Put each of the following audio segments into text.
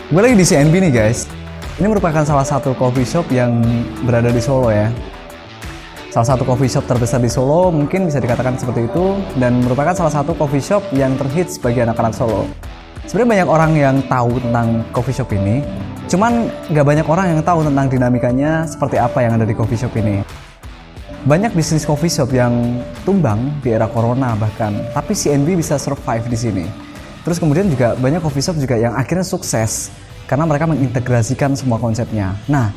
Gue lagi di CNB nih guys. Ini merupakan salah satu coffee shop yang berada di Solo ya. Salah satu coffee shop terbesar di Solo, mungkin bisa dikatakan seperti itu. Dan merupakan salah satu coffee shop yang terhits bagi anak-anak Solo. Sebenarnya banyak orang yang tahu tentang coffee shop ini. Cuman nggak banyak orang yang tahu tentang dinamikanya seperti apa yang ada di coffee shop ini. Banyak bisnis coffee shop yang tumbang di era corona bahkan. Tapi CNB bisa survive di sini. Terus kemudian juga banyak coffee shop juga yang akhirnya sukses karena mereka mengintegrasikan semua konsepnya. Nah,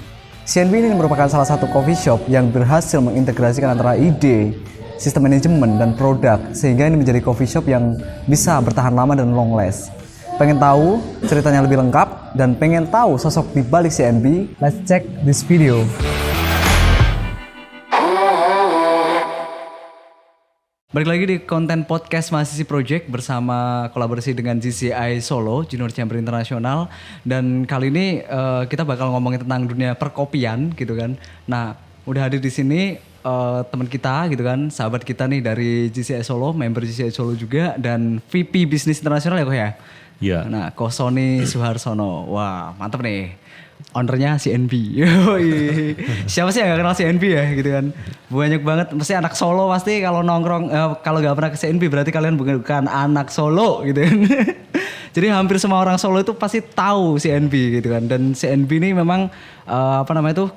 CNB ini merupakan salah satu coffee shop yang berhasil mengintegrasikan antara ide, sistem manajemen, dan produk sehingga ini menjadi coffee shop yang bisa bertahan lama dan long last. Pengen tahu ceritanya lebih lengkap dan pengen tahu sosok di balik CNB? Let's check this video. Balik lagi di konten podcast Mahasiswa Project bersama kolaborasi dengan GCI Solo, Junior Chamber Internasional. Dan kali ini kita bakal ngomongin tentang dunia perkopian gitu kan. Nah, udah hadir di sini teman kita gitu kan, sahabat kita nih dari GCI Solo, member GCI Solo juga, dan VP Bisnis Internasional ya kok ya? Iya. Nah, Ko Sony Suharsono. Wah, mantap nih. Ownernya CNB. Siapa sih yang gak kenal CNB ya gitu kan. Banyak banget, mesti anak Solo pasti kalau nongkrong, kalau gak pernah ke CNB berarti kalian bukan anak Solo gitu kan. Jadi hampir semua orang Solo itu pasti tahu CNB gitu kan. Dan CNB ini memang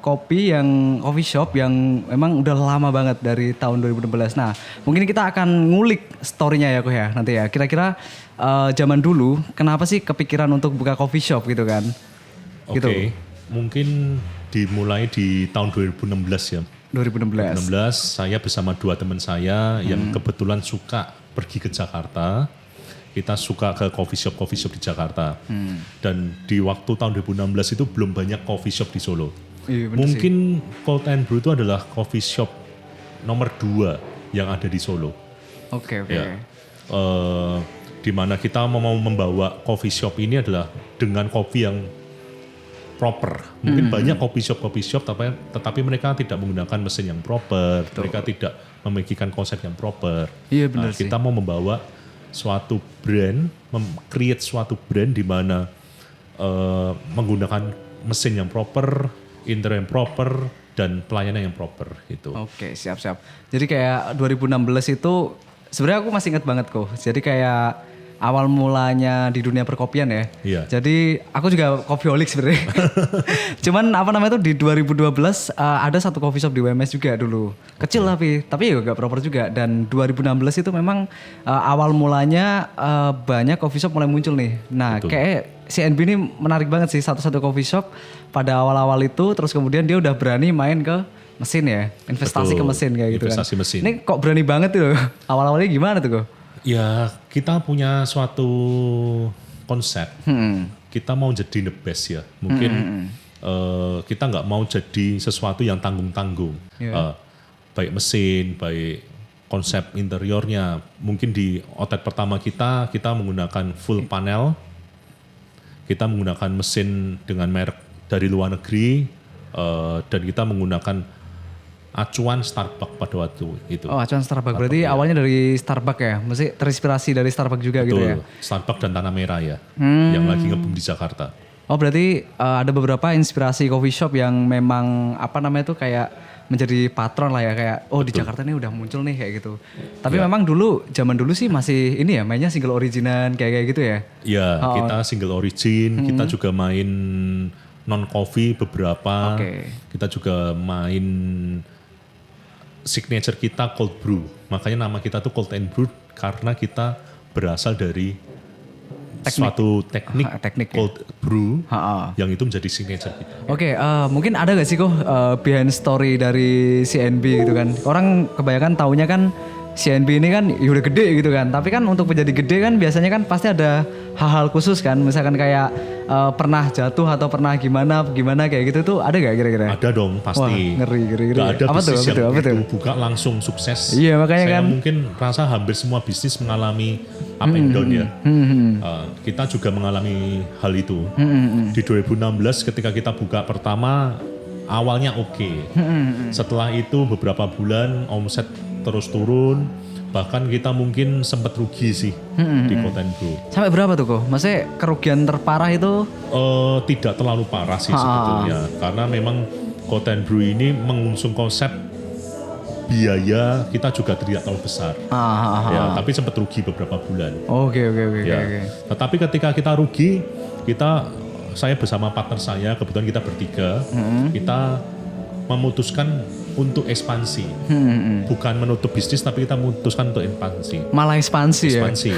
coffee shop yang memang udah lama banget dari tahun 2016. Nah, mungkin kita akan ngulik story-nya ya kok ya nanti ya. Kira-kira zaman dulu kenapa sih kepikiran untuk buka coffee shop gitu kan? Oke, mungkin dimulai di tahun 2016 ya. 2016 saya bersama dua teman saya yang kebetulan suka pergi ke Jakarta. Kita suka ke coffee shop di Jakarta. Dan di waktu tahun 2016 itu belum banyak coffee shop di Solo. Iya, mungkin Cold and Brew itu adalah coffee shop nomor 2 yang ada di Solo. Oke. Ya. Di mana kita mau membawa coffee shop ini adalah dengan kopi yang proper. Mungkin banyak coffee shop tetapi mereka tidak menggunakan mesin yang proper. Betul. Mereka tidak memikirkan konsep yang proper. Iya benar sih. Kita mau membawa suatu brand, create suatu brand di mana menggunakan mesin yang proper, interior yang proper, dan pelayanan yang proper gitu. Oke, siap. Jadi kayak 2016 itu sebenarnya aku masih ingat banget kok. Jadi kayak awal mulanya di dunia perkopian ya. Iya. Jadi aku juga coffeeholic sebenarnya. Cuman di 2012 ada satu coffee shop di WMS juga dulu. Kecil tapi ya gak proper juga. Dan 2016 itu memang awal mulanya banyak coffee shop mulai muncul nih. Nah, betul. kayak CNB ini menarik banget sih, satu-satu coffee shop pada awal-awal itu, terus kemudian dia udah berani main ke mesin ya, investasi ke mesin kayak gitu investasi kan. mesin. Ini kok berani banget tuh, awal-awalnya gimana tuh kok? Ya, kita punya suatu konsep. Kita mau jadi the best ya. Mungkin kita nggak mau jadi sesuatu yang tanggung-tanggung. Yeah. Baik mesin, baik konsep interiornya. Mungkin di outlet pertama kita menggunakan full panel. Kita menggunakan mesin dengan merek dari luar negeri. Dan kita menggunakan acuan Starbucks pada waktu itu. Oh, acuan Starbucks. Berarti awalnya dari Starbucks ya? Mesti terinspirasi dari Starbucks juga. Betul, gitu ya? Starbucks dan Tanah Merah ya, yang lagi nge-boom di Jakarta. Oh, berarti ada beberapa inspirasi coffee shop yang memang kayak menjadi patron lah ya, kayak Betul. Di Jakarta ini udah muncul nih kayak gitu. Tapi memang zaman dulu sih masih ini ya, mainnya single origin kayak gitu ya? Iya, kita single origin, kita juga main non-coffee beberapa. Kita juga main signature kita cold brew. Makanya nama kita tuh Cold and Brew karena kita berasal dari suatu teknik cold brew yang itu menjadi signature kita. Oke, mungkin ada gak sih kok behind story dari CNB gitu kan? Orang kebanyakan taunya kan CNB ini kan ya udah gede gitu kan. Tapi kan untuk menjadi gede kan biasanya kan pasti ada hal-hal khusus kan. Misalkan kayak pernah jatuh atau pernah gimana kayak gitu tuh ada gak kira-kira? Ada dong pasti. Wah, ngeri. Gak ada apa bisnis tuh? yang buka langsung sukses. Iya makanya Saya kan. mungkin rasa hampir semua bisnis mengalami up and down ya. Kita juga mengalami hal itu. Di 2016 ketika kita buka pertama awalnya oke. Setelah itu beberapa bulan omset terus turun, bahkan kita mungkin sempat rugi sih di Koten Brew. Sampai berapa tuh kok? Maksudnya kerugian terparah itu? Tidak terlalu parah sih sebetulnya, karena memang Koten Brew ini mengusung konsep biaya kita juga tidak terlalu besar. Ya, tapi sempat rugi beberapa bulan. Oke. Ya. Tetapi ketika kita rugi, saya bersama partner saya, kebetulan kita bertiga, kita memutuskan untuk ekspansi. Bukan menutup bisnis, tapi kita memutuskan untuk ekspansi. Malah ekspansi ya? Iya.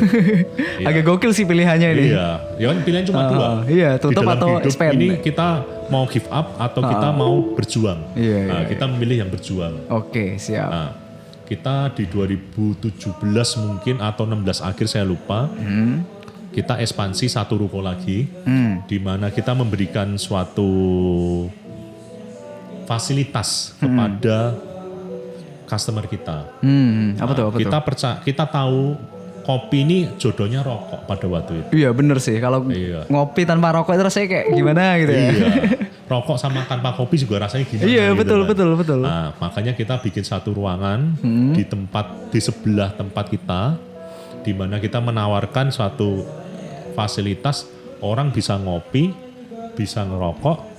Agak gokil sih pilihannya ini. Iya, ya kan pilihan cuma dua. Iya, tutup di dalam atau hidup expand. ini kita mau give up atau kita mau berjuang. Iya. Kita memilih yang berjuang. Oke, siap. Nah, kita di 2017 mungkin atau 16 akhir saya lupa, kita ekspansi satu ruko lagi, di mana kita memberikan suatu fasilitas kepada customer kita. Apa tuh? Kita tahu kopi ini jodohnya rokok pada waktu itu. Iya bener sih, kalau ngopi tanpa rokok itu rasanya kayak gimana gitu ya. Iya, rokok sama tanpa kopi juga rasanya gimana. Iya gitu betul. Nah, makanya kita bikin satu ruangan di sebelah tempat kita, di mana kita menawarkan suatu fasilitas orang bisa ngopi, bisa ngerokok,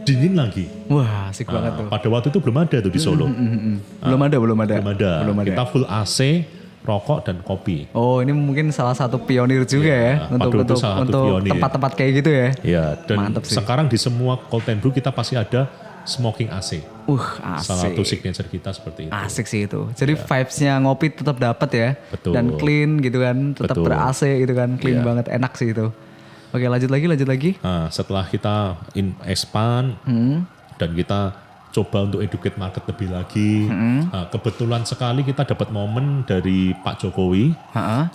dingin lagi. Wah, asik banget tuh. Pada waktu itu belum ada tuh di Solo. Belum ada. Kita full AC, rokok dan kopi. Oh, ini mungkin salah satu pionir juga ya untuk tempat-tempat kayak gitu ya. Iya, dan mantap sih. sekarang di semua Koten Brew kita pasti ada smoking AC. Asik. Salah satu signature kita seperti itu. Asik sih itu. Jadi vibes-nya ngopi tetap dapat ya. Betul. Dan clean gitu kan, tetap ber-AC gitu kan, clean banget, enak sih itu. Oke, lanjut lagi. Nah, setelah kita expand dan kita coba untuk educate market lebih lagi. Nah, kebetulan sekali kita dapat momen dari Pak Jokowi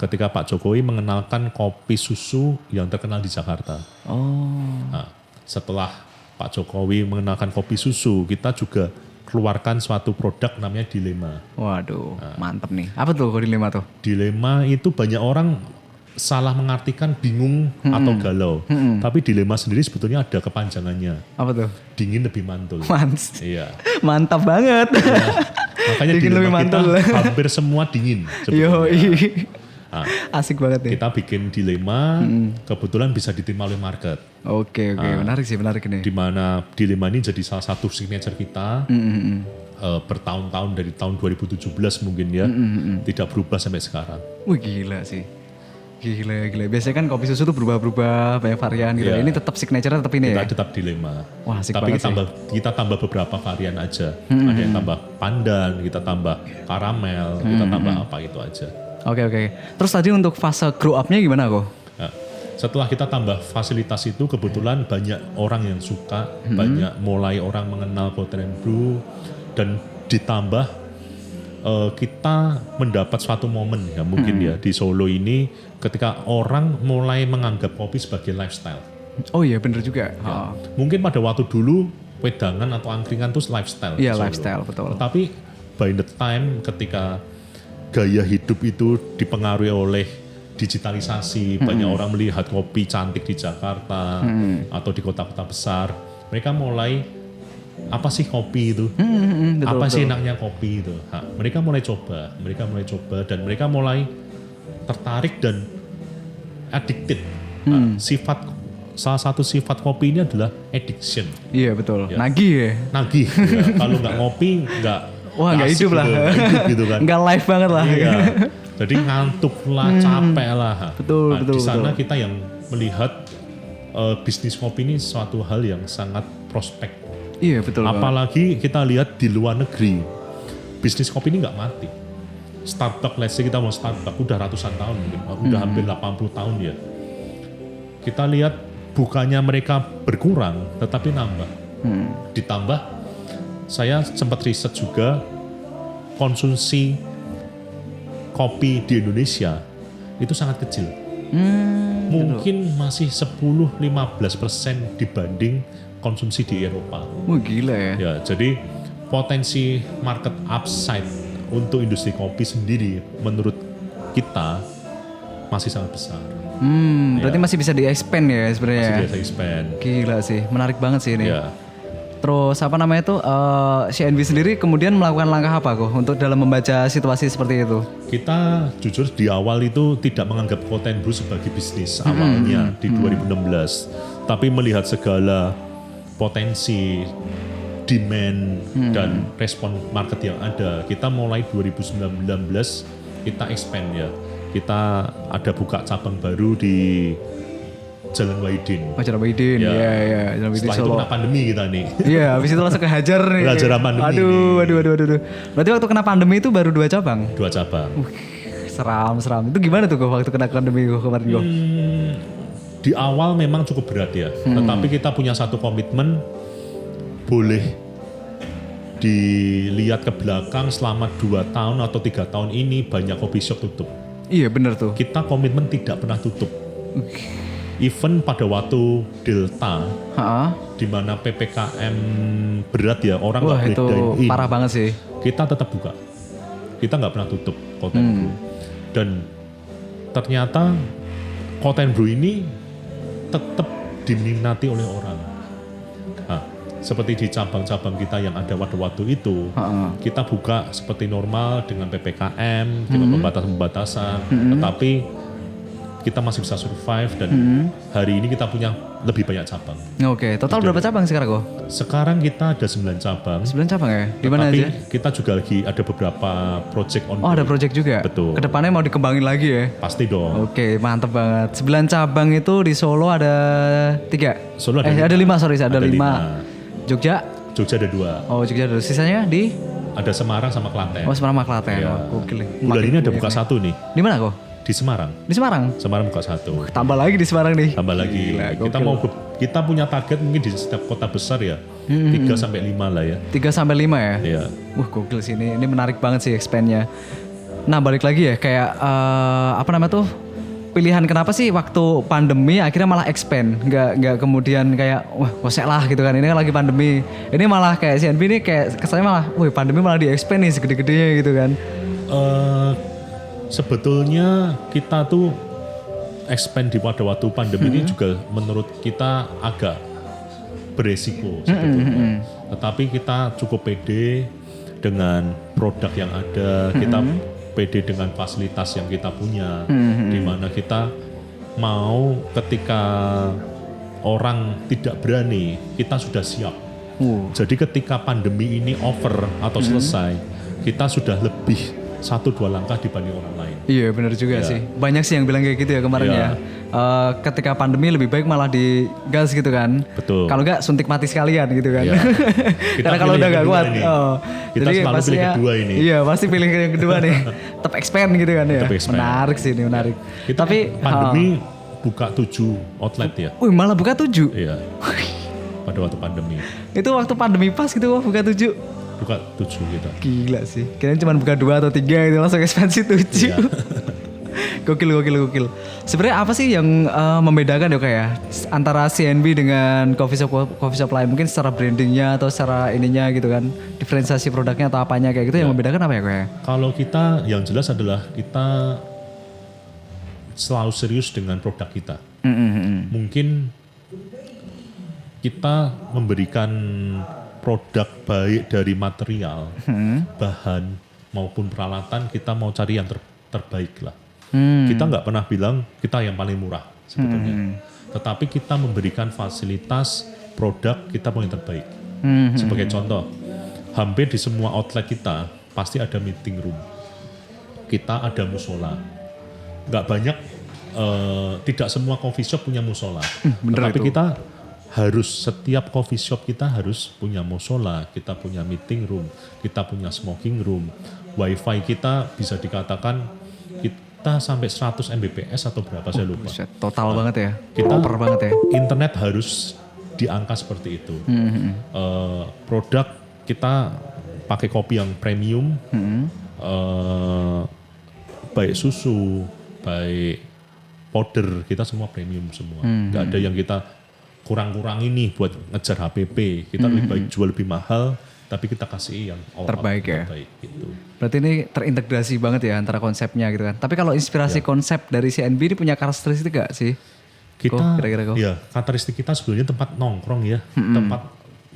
ketika Pak Jokowi mengenalkan kopi susu yang terkenal di Jakarta. Nah, setelah Pak Jokowi mengenalkan kopi susu, kita juga keluarkan suatu produk namanya Dilema. Waduh, mantep nih. Apa tuh Dilema tuh? Dilema itu banyak orang salah mengartikan bingung atau galau. Tapi dilema sendiri sebetulnya ada kepanjangannya. Apa tuh? Dingin lebih mantul. Iya. Mantap banget. Ya, makanya dingin dilema lebih mantul. kita hampir semua dingin. Nah, asik banget ya. Kita bikin dilema, kebetulan bisa diterima oleh market. Oke. Menarik ini. Di mana dilema ini jadi salah satu signature kita. Bertahun-tahun dari tahun 2017 mungkin ya. Tidak berubah sampai sekarang. Wih gila sih. Gila. Biasanya kan kopi susu tuh berubah-berubah, banyak varian gitu. Ini tetap signature tetap ini kita ya? Tetap dilema. Wah asik tapi banget kita tambah beberapa varian aja. Ada yang tambah pandan, kita tambah karamel, kita tambah apa itu aja. Oke. Terus tadi untuk fase grow up-nya gimana kok? Nah, setelah kita tambah fasilitas itu, kebetulan banyak orang yang suka, banyak mulai orang mengenal Koten Brew, dan ditambah kita mendapat suatu momen ya mungkin ya di Solo ini ketika orang mulai menganggap kopi sebagai lifestyle. Oh iya bener juga. Ya. Mungkin pada waktu dulu wedangan atau angkringan itu lifestyle. Iya lifestyle betul. Tapi by the time ketika gaya hidup itu dipengaruhi oleh digitalisasi, banyak orang melihat kopi cantik di Jakarta atau di kota-kota besar, mereka mulai apa sih kopi itu? Apa sih enaknya kopi itu? Mereka mulai coba dan mereka mulai tertarik dan addicted. Salah satu sifat kopi ini adalah addiction. Iya betul. Ya. Nagih ya. Kalau nggak ngopi nggak hidup lah. Gitu kan. Nggak live banget lah. Iya. Jadi ngantuk lah, capek lah. Betul. Di sana kita yang melihat bisnis kopi ini suatu hal yang sangat prospek. Iya betul. Apalagi kita lihat di luar negeri, bisnis kopi ini nggak mati. Starbucks, let's say kita mau Starbucks, udah ratusan tahun mungkin, udah hampir 80 tahun ya. Kita lihat bukannya mereka berkurang, tetapi nambah. Ditambah, saya sempat riset juga konsumsi kopi di Indonesia itu sangat kecil. Mungkin masih 10-15% dibanding konsumsi di Eropa. Wah gila ya. Ya, jadi potensi market upside untuk industri kopi sendiri menurut kita masih sangat besar. Berarti masih bisa di-expand ya sebenarnya. Masih bisa expand. Gila sih, menarik banget sih ini. Ya. Terus apa namanya itu CNB sendiri kemudian melakukan langkah apa kok untuk dalam membaca situasi seperti itu? Kita jujur di awal itu tidak menganggap Cold&Brew sebagai bisnis awalnya di 2016. Tapi melihat segala potensi, demand, dan respon market yang ada, kita mulai 2019 kita expand ya. Kita ada buka cabang baru di Jalan Wahidin. Jalan Wahidin, iya. Jalan Wahidin Setelah itu Solo. kena pandemi kita nih. Iya, habis itu langsung kehajar nih. Kehajaran pandemi Aduh. Berarti waktu kena pandemi itu baru 2 cabang? 2 cabang. Seram. Itu gimana tuh kok waktu kena pandemi kemarin kok? Di awal memang cukup berat ya. Tetapi kita punya satu komitmen, boleh dilihat ke belakang selama 2 tahun atau 3 tahun ini banyak coffee shop tutup. Iya benar tuh. Kita komitmen tidak pernah tutup. Even pada waktu Delta, di mana PPKM berat ya, orang Wah nggak itu boleh dine in, parah banget sih. kita tetap buka. Kita nggak pernah tutup Cold&Brew. Dan ternyata Cold&Brew ini tetap diminati oleh orang. Nah, seperti di cabang-cabang kita yang ada pada waktu itu, kita buka seperti normal dengan PPKM, dengan pembatasan-pembatasan, tetapi kita masih bisa survive dan hari ini kita punya lebih banyak cabang. Oke, total berapa cabang sekarang kok? Sekarang kita ada 9 cabang. 9 cabang ya? Di mana Tapi aja? kita juga lagi ada beberapa project on. Oh ada project juga? Betul. Kedepannya mau dikembangin lagi ya? Pasti dong. Oke, mantep banget. 9 cabang itu di Solo ada 3? Solo ada ada 5, sorry. Ada 5. lima. Jogja? Jogja ada 2. Oh Jogja ada. Sisanya di? Ada Semarang sama Klaten. Oh Semarang sama Klaten. Iya. Oh, gokil. Bulan ini ada buka 1 nih Di mana kok? di Semarang. Di Semarang? Semarang buka 1. Tambah lagi di Semarang nih. Tambah lagi. Gila, Kita gokil. kita punya target mungkin di setiap kota besar ya. 3 sampai 5 lah ya. 3 sampai 5 ya? Iya. Wah gokil sih ini menarik banget sih expand-nya. Nah balik lagi ya kayak apa namanya tuh pilihan kenapa sih waktu pandemi akhirnya malah expand nggak kemudian kayak wah kosek lah gitu kan ini kan lagi pandemi ini malah kayak CNB ini kayak kesannya malah wih pandemi malah di expand nih segede-gedenya gitu kan. Sebetulnya kita tuh expand di pada waktu pandemi ini juga menurut kita agak beresiko sebetulnya. Tetapi kita cukup pede dengan produk yang ada, kita pede dengan fasilitas yang kita punya, di mana kita mau ketika orang tidak berani, kita sudah siap. Jadi ketika pandemi ini over atau selesai, kita sudah lebih 1-2 langkah dibanding orang lain. Iya benar juga sih. Banyak sih yang bilang kayak gitu ya kemarin Iya. ya. Ketika pandemi lebih baik malah digas gitu kan. Betul. Kalau nggak suntik mati sekalian gitu kan. Iya. Kita Karena kalau pilih udah yang nggak kedua kuat. ini. Oh. Kita selalu pilih kedua ini. Iya pasti pilih yang kedua nih. Tetap expand gitu kan ya. Tetap expand. Menarik sih ini menarik. Kita Tapi pandemi buka 7 outlet ya. wih malah buka 7. Iya. Pada waktu pandemi. Itu waktu pandemi pas gitu wah buka 7. Buka 7 kita. Gila sih. Kirain cuma buka 2 atau 3 gitu langsung ekspansi 7. Iya. Gokil. Sebenarnya apa sih yang membedakan ya kayak antara CNB dengan coffee shop lain mungkin secara brandingnya atau secara ininya gitu kan diferensiasi produknya atau apanya kayak gitu yang membedakan apa ya kayak? Kalau kita yang jelas adalah kita selalu serius dengan produk kita. Mungkin kita memberikan produk baik dari material, bahan maupun peralatan kita mau cari yang terbaik lah. Kita nggak pernah bilang kita yang paling murah sebetulnya. Tetapi kita memberikan fasilitas produk kita mau yang terbaik. Sebagai contoh, hampir di semua outlet kita pasti ada meeting room. Kita ada musola. Nggak banyak, tidak semua coffee shop punya musola. Tetapi itu. kita harus, setiap coffee shop kita harus punya musola, kita punya meeting room, kita punya smoking room. Wifi kita bisa dikatakan kita sampai 100 Mbps atau berapa saya lupa. Buset, total banget ya. Kita Proper banget ya. internet harus di angka seperti itu. Produk kita pakai kopi yang premium, baik susu, baik powder, kita semua premium semua. Gak ada yang kita kurang-kurang ini buat ngejar HPP. Kita lebih baik jual lebih mahal, tapi kita kasih yang all Terbaik ya? terbaik gitu. Berarti ini terintegrasi banget ya antara konsepnya gitu kan. Tapi kalau inspirasi konsep dari CNB ini punya karakteristik gak sih? Kita, Kira-kira kok? ya karakteristik kita sebenarnya tempat nongkrong ya, tempat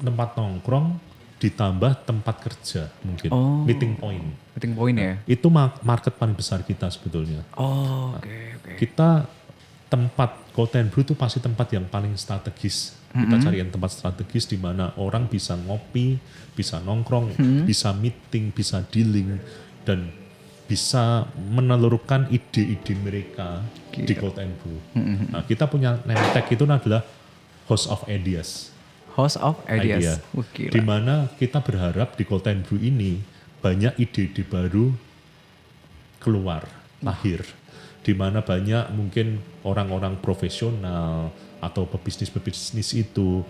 tempat nongkrong ditambah tempat kerja mungkin, meeting point. Meeting point ya. Itu market paling besar kita sebetulnya. Oke. Kita tempat Cold and Brew itu pasti tempat yang paling strategis. Kita cari yang tempat strategis di mana orang bisa ngopi, bisa nongkrong, bisa meeting, bisa dealing, dan bisa menelurkan ide-ide mereka di Cold and Brew. Nah, kita punya name tag itu adalah House of Ideas. House of Ideas. Di mana kita berharap di Cold and Brew ini banyak ide-ide baru keluar, lahir. Di mana banyak mungkin orang-orang profesional atau pebisnis itu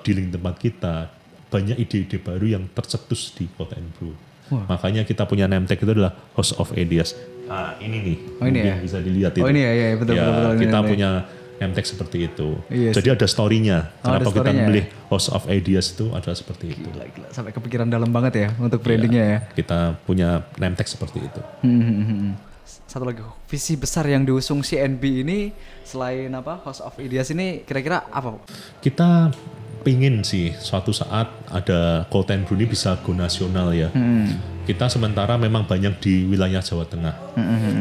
dealing tempat kita, banyak ide-ide baru yang tercetus di Cold and Brew. Makanya kita punya name tag itu adalah House of Ideas. Nah, ini nih, mungkin bisa dilihat itu. Oh ini ya, betul. Kita ini. punya name tag seperti itu. Yes. Jadi ada story-nya. Kenapa ada kita story-nya. memilih House of Ideas itu adalah seperti itu. Gila. Sampai kepikiran dalam banget ya untuk brandingnya ya. Kita punya name tag seperti itu. Satu lagi, visi besar yang diusung CNB ini selain apa House of Ideas ini kira-kira apa? Kita pingin sih suatu saat ada Cold and Brew ini bisa go nasional ya. Kita sementara memang banyak di wilayah Jawa Tengah.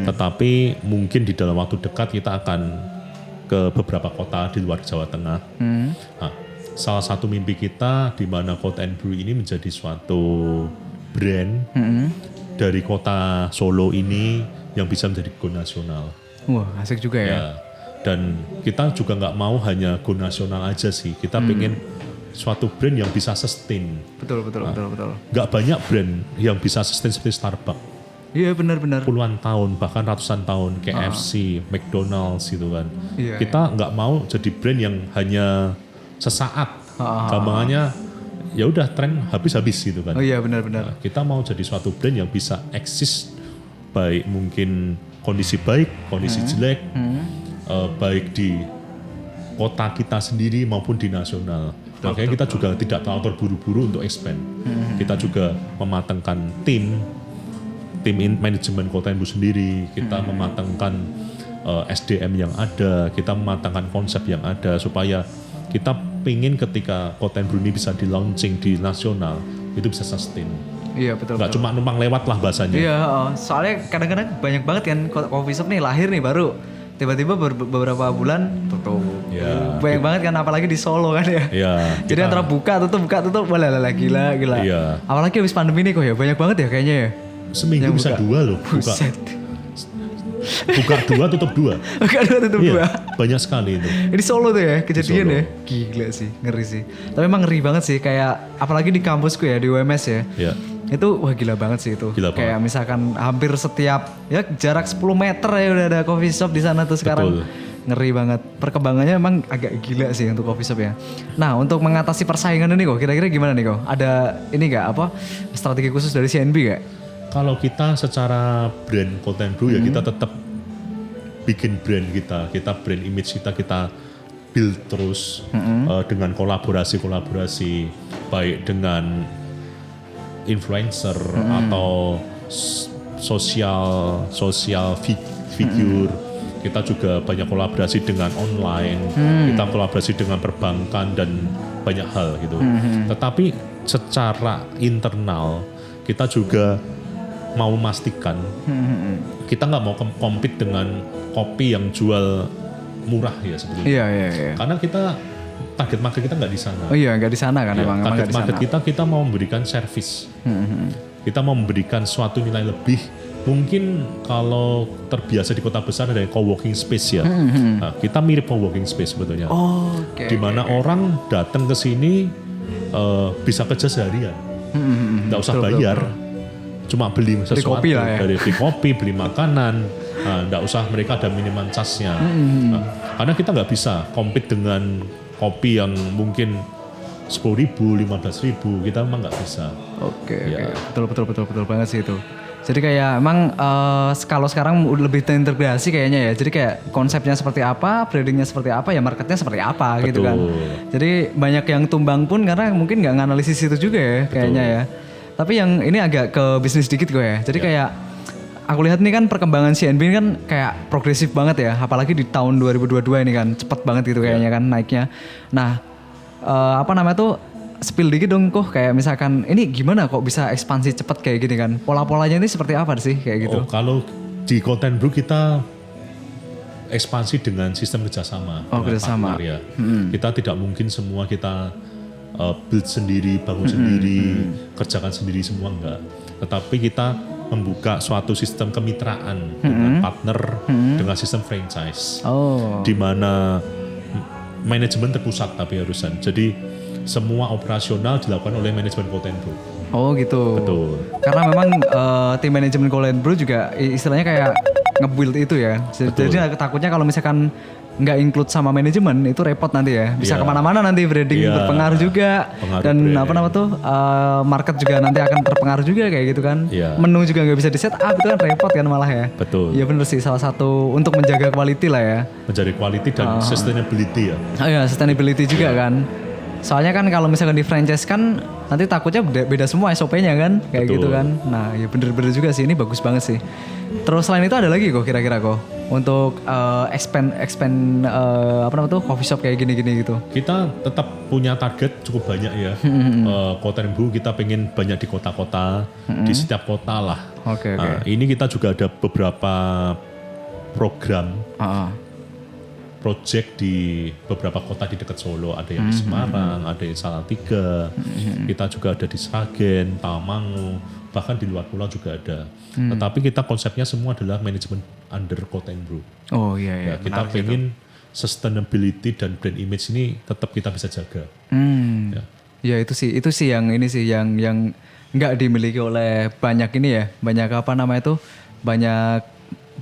Tetapi mungkin di dalam waktu dekat kita akan ke beberapa kota di luar Jawa Tengah. Nah, salah satu mimpi kita di mana Cold and Brew ini menjadi suatu brand dari kota Solo ini yang bisa menjadi go nasional. Wah, asik juga ya. Dan kita juga nggak mau hanya go nasional aja sih. Kita pengen suatu brand yang bisa sustain. Betul. Nggak banyak brand yang bisa sustain seperti Starbucks. Iya benar. Puluhan tahun, bahkan ratusan tahun, KFC, McDonald's gitu kan. Iya, Kita nggak mau jadi brand yang hanya sesaat. Gampangannya ya udah tren habis-habis gitu kan. Oh iya benar. Nah, kita mau jadi suatu brand yang bisa eksis baik mungkin kondisi baik, kondisi jelek, baik di kota kita sendiri maupun di nasional. Makanya kita juga tidak terlalu terburu-buru untuk expand. Kita juga mematangkan tim manajemen Cold and Brew sendiri. Kita mematangkan SDM yang ada, kita mematangkan konsep yang ada supaya kita pingin ketika Cold and Brew ini bisa di launching di nasional itu bisa sustain. Iya betul. Gak cuma numpang lewat lah bahasanya. Iya, soalnya kadang-kadang banyak banget kan coffee shop nih lahir nih baru tiba-tiba beberapa bulan tutup. Ya, banyak banget kan apalagi di Solo kan ya. Iya. Jadi antara buka tutup, wala gila. Iya. Apalagi habis pandemi nih kok ya banyak banget ya kayaknya ya. Seminggu yang bisa buka. 2 loh. Buka 2 tutup 2. Buka 2 tutup 2. Iya, banyak sekali itu. Di Solo tuh ya kejadian Solo. ya. Gila sih, ngeri sih. Tapi emang ngeri banget sih kayak apalagi di kampusku ya di UMS ya. Iya. Itu wah gila banget sih itu. Gila kayak banget. misalkan hampir setiap ya jarak 10 meter ya udah ada coffee shop di sana tuh sekarang. Betul. Ngeri banget. Perkembangannya emang agak gila sih untuk coffee shop ya. Nah, untuk mengatasi persaingan ini kok kira-kira gimana nih kok? Ada ini enggak apa strategi khusus dari CNB enggak? Kalau kita secara brand Cold and Brew ya kita tetap bikin brand kita brand image kita build terus dengan kolaborasi baik dengan influencer atau sosial figure. Kita juga banyak kolaborasi dengan online, kita kolaborasi dengan perbankan dan banyak hal gitu. Tetapi secara internal kita juga mau memastikan kita nggak mau compete dengan kopi yang jual murah ya sebetulnya. Iya. Karena kita target market kita nggak di sana. Oh iya, nggak di sana kan Ya, emang target nggak di market sana. kita mau memberikan service. Kita mau memberikan suatu nilai lebih. Mungkin kalau terbiasa di kota besar ada co-working space ya. Nah, kita mirip co-working space sebetulnya. Oh, oke. Di mana orang datang ke sini bisa kerja seharian. Nggak usah bayar. Cuma beli sesuatu kopi lah ya. dari beli kopi, beli makanan. Nah, nggak usah mereka ada minuman casnya. Nah, karena kita nggak bisa compete dengan kopi yang mungkin 10.000, 15.000, kita memang nggak bisa. Oke. Ya. Betul banget sih itu. Jadi kayak emang kalau sekarang udah lebih terintegrasi kayaknya ya. Jadi kayak konsepnya seperti apa, brandingnya seperti apa, ya marketnya seperti apa gitu kan. Jadi banyak yang tumbang pun karena mungkin nggak nganalisis itu juga ya kayaknya ya. Tapi yang ini agak ke bisnis dikit gue ya. Jadi kayak aku lihat nih kan perkembangan CNB ini kan kayak progresif banget ya. Apalagi di tahun 2022 ini kan cepet banget gitu kayaknya kan naiknya. Nah apa namanya tuh spill dikit dong kok, kayak misalkan ini gimana kok bisa ekspansi cepat kayak gini kan? Pola-polanya ini seperti apa sih kayak gitu? Oh, kalau di Content Brew kita ekspansi dengan sistem kerjasama. Oh, dengan kerjasama. partner ya. Kita tidak mungkin semua kita build sendiri, bangun sendiri, kerjakan sendiri semua enggak. Tetapi kita membuka suatu sistem kemitraan dengan partner dengan sistem franchise. Oh. Di mana manajemen terpusat tapi harusan. Jadi semua operasional dilakukan oleh manajemen Content Brew. Oh gitu. Betul. Karena memang tim manajemen Content Brew juga istilahnya kayak nge-build itu ya. Jadi takutnya kalau misalkan nggak include sama manajemen itu repot nanti ya. Bisa kemana-mana nanti, branding berpengaruh juga. Dan market juga nanti akan terpengaruh juga kayak gitu kan. Menu juga nggak bisa di set up, itu kan repot kan malah ya. Betul. Iya bener sih, salah satu untuk menjaga quality lah ya. Menjadi quality dan sustainability ya. Oh iya, sustainability juga kan. Soalnya kan kalau misalkan di franchise kan nanti takutnya beda semua SOP-nya kan, kayak Betul. gitu kan. Nah, ya bener-bener juga sih, ini bagus banget sih. Terus selain itu ada lagi kok kira-kira kok untuk expand coffee shop kayak gini-gini gitu. Kita tetap punya target cukup banyak ya. Content Brew kita pengen banyak di kota-kota, di setiap kota lah. Oke. Ini kita juga ada beberapa program project di beberapa kota di dekat Solo, ada yang di Semarang, ada di Salatiga, kita juga ada di Sragen, Tamango, bahkan di luar pulau juga ada. Tetapi kita konsepnya semua adalah manajemen under Content Brew. Oh iya. Ya, kita pengen sustainability dan brand image ini tetap kita bisa jaga. Ya itu sih yang ini sih yang nggak dimiliki oleh banyak ini ya, banyak banyak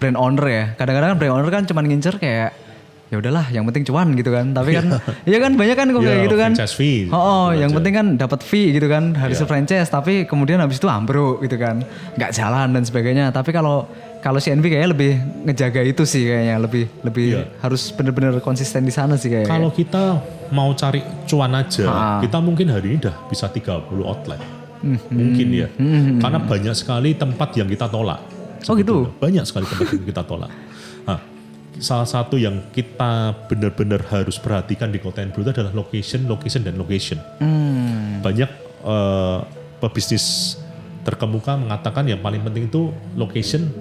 brand owner ya. Kadang-kadang brand owner kan cuma ngincer kayak ya udahlah yang penting cuan gitu kan, tapi kan iya kan banyak kan kok kayak gitu kan. Franchise fee. Yang penting kan dapat fee gitu kan, hasil franchise, tapi kemudian habis itu ambruk gitu kan, nggak jalan dan sebagainya. Tapi kalau CNV kayaknya lebih ngejaga itu sih, kayaknya lebih harus bener-bener konsisten di sana sih kayaknya. Kalau kita mau cari cuan aja, kita mungkin hari ini udah bisa 30 outlet. Mungkin ya. Karena banyak sekali tempat yang kita tolak. Oh gitu? Banyak sekali tempat yang kita tolak. Nah, salah satu yang kita benar-benar harus perhatikan di Content Brew itu adalah location. Banyak pebisnis terkemuka mengatakan yang paling penting itu location.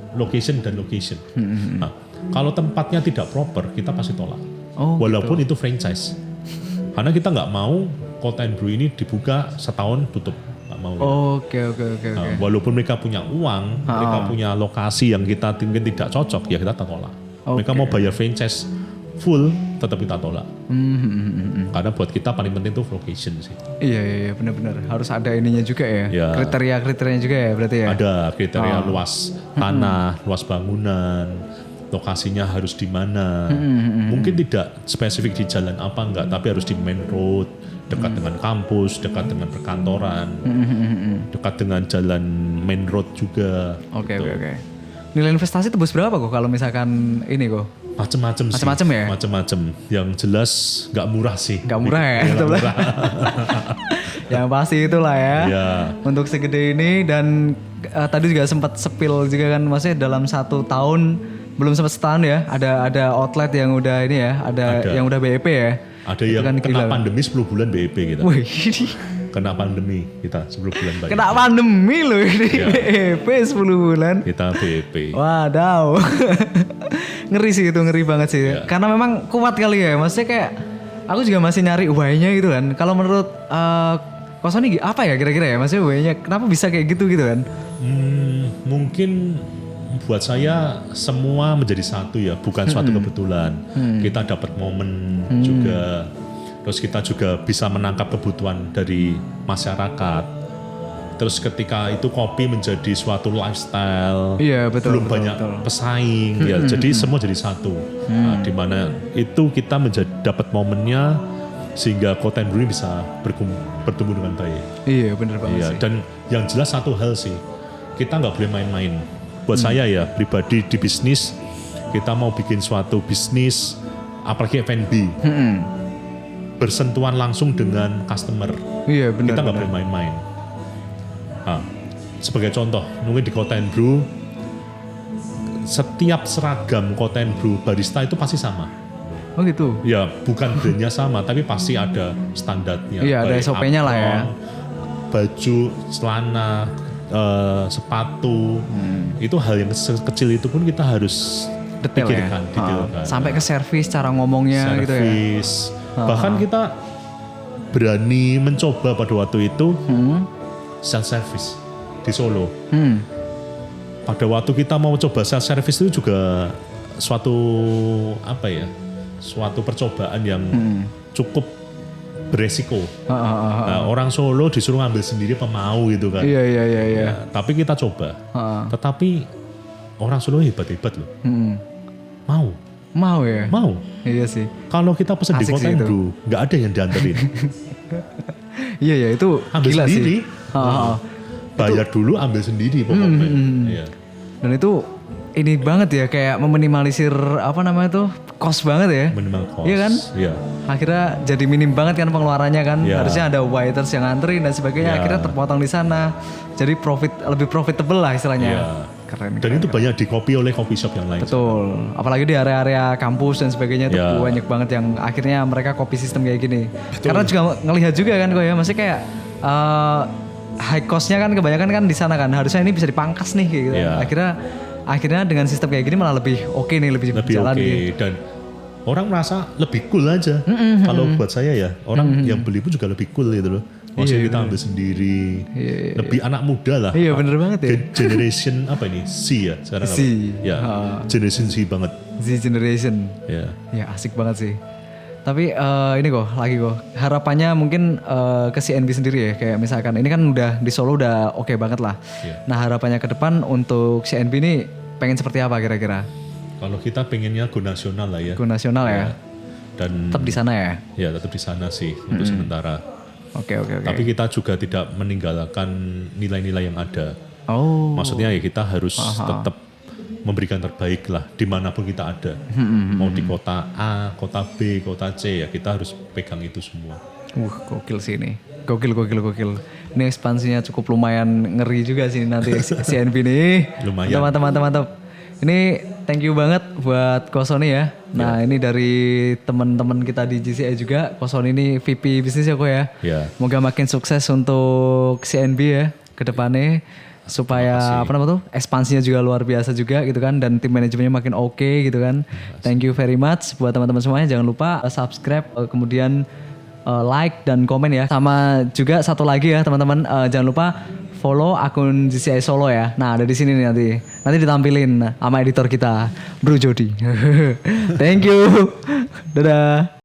Nah, kalau tempatnya tidak proper, kita pasti tolak. Walaupun itu franchise. Karena kita nggak mau Content Brew ini dibuka setahun tutup. Nggak mau. Oke. Nah, walaupun mereka punya uang, mereka punya lokasi yang kita mungkin tidak cocok, ya kita tolak. Mereka mau bayar franchise full, tetap kita tolak. Karena buat kita paling penting itu location sih. Iya benar-benar harus ada ininya juga ya. Kriteria-kriterianya juga ya berarti ya. Ada kriteria luas tanah, luas bangunan, lokasinya harus di mana. Mungkin tidak spesifik di jalan apa enggak, tapi harus di main road, dekat dengan kampus, dekat dengan perkantoran, dekat dengan jalan main road juga. Oke. Nilai investasi tebus berapa kok kalau misalkan ini kok? Macem-macem sih. Ya? Macem-macem. Yang jelas nggak murah sih. Nggak murah ya? Nggak murah. Yang pasti itulah ya. Ya. Untuk segede ini dan tadi juga sempat spill juga kan, maksudnya dalam 1 tahun belum sempat setahun ya. Ada outlet yang udah ini ya, ada yang udah BEP ya. Ada yang kan kena pandemi 10 bulan BEP kita. Wih. Kena pandemi kita 10 bulan BEP. Kena pandemi loh ini BEP 10 bulan. Kita BEP. Wadaw. Ngeri sih itu, ngeri banget sih. Karena memang kuat kali ya. Maksudnya kayak aku juga masih nyari why-nya gitu kan. Kalau menurut Ko Sony apa ya kira-kira ya? Maksudnya why-nya kenapa bisa kayak gitu kan? Mungkin buat saya semua menjadi satu ya, bukan suatu kebetulan. Kita dapat momen juga. Terus kita juga bisa menangkap kebutuhan dari masyarakat. Terus ketika itu kopi menjadi suatu lifestyle, belum banyak pesaing, ya. Jadi semua jadi satu. Nah, di mana itu kita dapat momennya sehingga Content Brew bisa bertumbuh dengan baik. Iya benar banget sih. Dan yang jelas satu hal sih, kita nggak boleh main-main. Buat saya ya pribadi di bisnis, kita mau bikin suatu bisnis, apalagi F&B. Bersentuhan langsung dengan customer. Iya benar. Kita nggak boleh main-main. Nah, sebagai contoh, mungkin di Content Brew, setiap seragam Content Brew barista itu pasti sama. Oh gitu. Ya bukan brandnya sama, tapi pasti ada standarnya. Iya, ada Baik SOP-nya lah ya. apron, baju, celana, sepatu, itu hal yang kecil itu pun kita harus Detail ya. pikirkan, detailkan. Sampai ke servis, cara ngomongnya gitu ya. Servis. Bahkan kita berani mencoba pada waktu itu self service di Solo. Pada waktu kita mau coba self service itu juga suatu suatu percobaan yang cukup beresiko. Nah, orang Solo disuruh ngambil sendiri pemau gitu kan. Iya. Ya, tapi kita coba. Tetapi orang Solo hebat-hebat loh. Mau ya? Mau. Iya sih. Kalau kita pesen di Asik sih Kotendo, nggak ada yang dianterin. Iya itu Ambil gila sendiri. sih. Bayar dulu, ambil sendiri pokoknya. Iya. Dan itu ini banget ya, kayak meminimalisir cost banget ya. Minimal cost. Iya kan? Iya. Akhirnya jadi minim banget kan pengeluarannya kan. Iya. Harusnya ada waiters yang nganterin dan sebagainya. Iya. Akhirnya terpotong di sana. Jadi lebih profitable lah istilahnya. Iya. Keren. Dan itu banyak di-copy oleh coffee shop yang lain. Betul. Apalagi di area-area kampus dan sebagainya itu Ya. banyak banget yang akhirnya mereka copy sistem kayak gini. Karena juga ngelihat juga kan kok ya, maksudnya kayak high cost-nya kan kebanyakan kan di sana kan. Harusnya ini bisa dipangkas nih kayak gitu. Ya. Akhirnya dengan sistem kayak gini malah lebih oke nih, lebih jalan oke. gitu. Dan orang merasa lebih cool aja. Kalau buat saya ya, orang yang beli pun juga lebih cool gitu loh. Maksudnya kita ambil sendiri. Lebih anak muda lah. Iya bener banget ya. Generation apa ini? C ya sekarang. C. Ya. Generation C banget. Z Generation. Ya. Ya asik banget sih. Tapi ini harapannya mungkin ke CNB sendiri ya, kayak misalkan ini kan udah di Solo udah oke banget lah. Iya. Nah harapannya ke depan untuk CNB ini pengen seperti apa kira-kira? Kalau kita pengennya go nasional lah ya. Go nasional ya? Dan Tetap di sana ya? ya tetap di sana sih untuk sementara. Oke. Tapi kita juga tidak meninggalkan nilai-nilai yang ada. Oh. Maksudnya ya kita harus tetap memberikan terbaik lah dimanapun kita ada. Mau di kota A, kota B, kota C ya kita harus pegang itu semua. Gokil sih ini. Gokil. Ini ekspansinya cukup lumayan ngeri juga sih nanti CNB nih. Lumayan. Mantap. Ini thank you banget buat Ko Sony ya. Nah ini dari teman-teman kita di GCI juga. Ko Sony ini VP bisnis ya kok ya. Ya. Moga makin sukses untuk CNB ya ke depannya. Supaya ekspansinya juga luar biasa juga gitu kan. Dan tim manajemennya makin oke gitu kan. Thank you very much buat teman-teman semuanya. Jangan lupa subscribe, kemudian like dan komen ya. Sama juga satu lagi ya teman-teman, jangan lupa follow akun GCI Solo ya. Nah ada di sini nih nanti ditampilin sama editor kita Bro Jody. Thank you. Dadah.